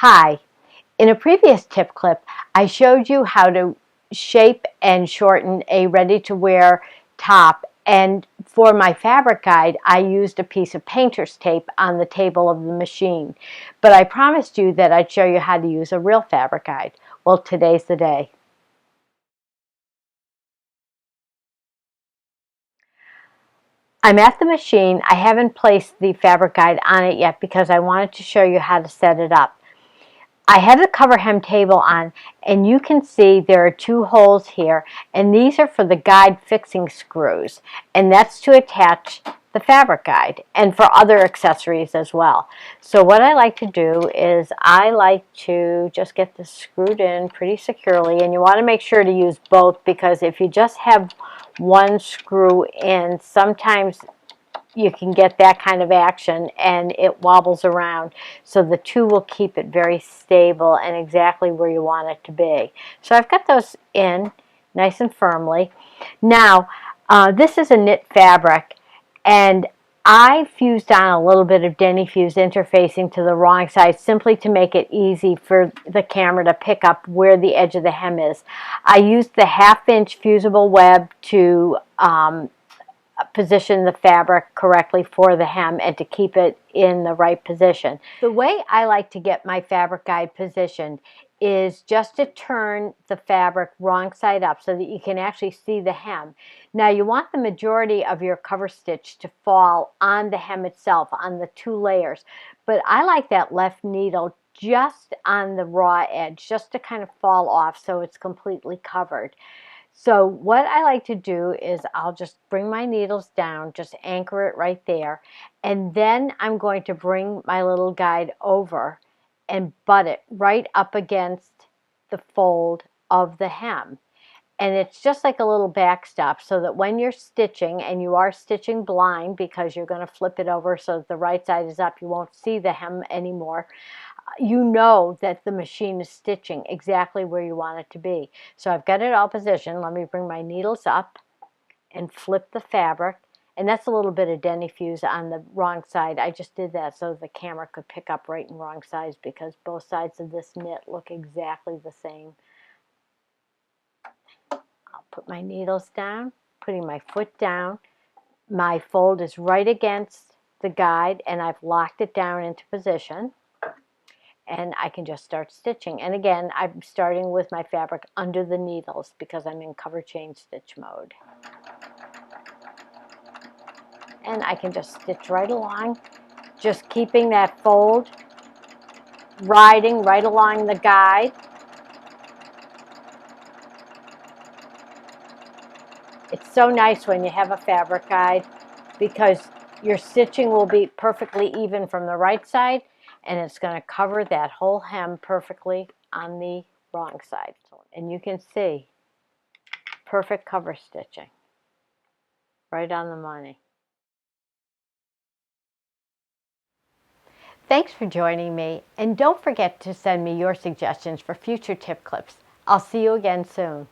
Hi, in a previous tip clip, I showed you how to shape and shorten a ready-to-wear top, and for my fabric guide, I used a piece of painter's tape on the table of the machine. But I promised you that I'd show you how to use a real fabric guide. Well, today's the day. I'm at the machine. I haven't placed the fabric guide on it yet because I wanted to show you how to set it up. I have the cover hem table on, and you can see there are two holes here, and these are for the guide fixing screws, and that's to attach the fabric guide and for other accessories as well. So what I like to do is I like to just get this screwed in pretty securely, and you want to make sure to use both, because if you just have one screw in, sometimes you can get that kind of action and it wobbles around. So the two will keep it very stable and exactly where you want it to be. So I've got those in nice and firmly. Now, this is a knit fabric, and I fused on a little bit of Deni-Fuse interfacing to the wrong side simply to make it easy for the camera to pick up where the edge of the hem is. I used the 1/2 inch fusible web to position the fabric correctly for the hem and to keep it in the right position. The way I like to get my fabric guide positioned is just to turn the fabric wrong side up so that you can actually see the hem. Now you want the majority of your cover stitch to fall on the hem itself, on the two layers, but I like that left needle just on the raw edge, just to kind of fall off so it's completely covered. So what I like to do is I'll just bring my needles down, just anchor it right there, and then I'm going to bring my little guide over and butt it right up against the fold of the hem. And it's just like a little backstop, so that when you're stitching, and you are stitching blind because you're going to flip it over so that the right side is up, you won't see the hem anymore. You know that the machine is stitching exactly where you want it to be. So I've got it all positioned. Let me bring my needles up and flip the fabric. And that's a little bit of Deni-Fuse on the wrong side. I just did that so the camera could pick up right and wrong sides, because both sides of this knit look exactly the same. I'll put my needles down, putting my foot down. My fold is right against the guide, and I've locked it down into position. And I can just start stitching. And again, I'm starting with my fabric under the needles because I'm in cover chain stitch mode. And I can just stitch right along, just keeping that fold riding right along the guide. It's so nice when you have a fabric guide, because your stitching will be perfectly even from the right side, and it's going to cover that whole hem perfectly on the wrong side. And you can see perfect cover stitching right on the money. Thanks for joining me, and don't forget to send me your suggestions for future tip clips. I'll see you again soon.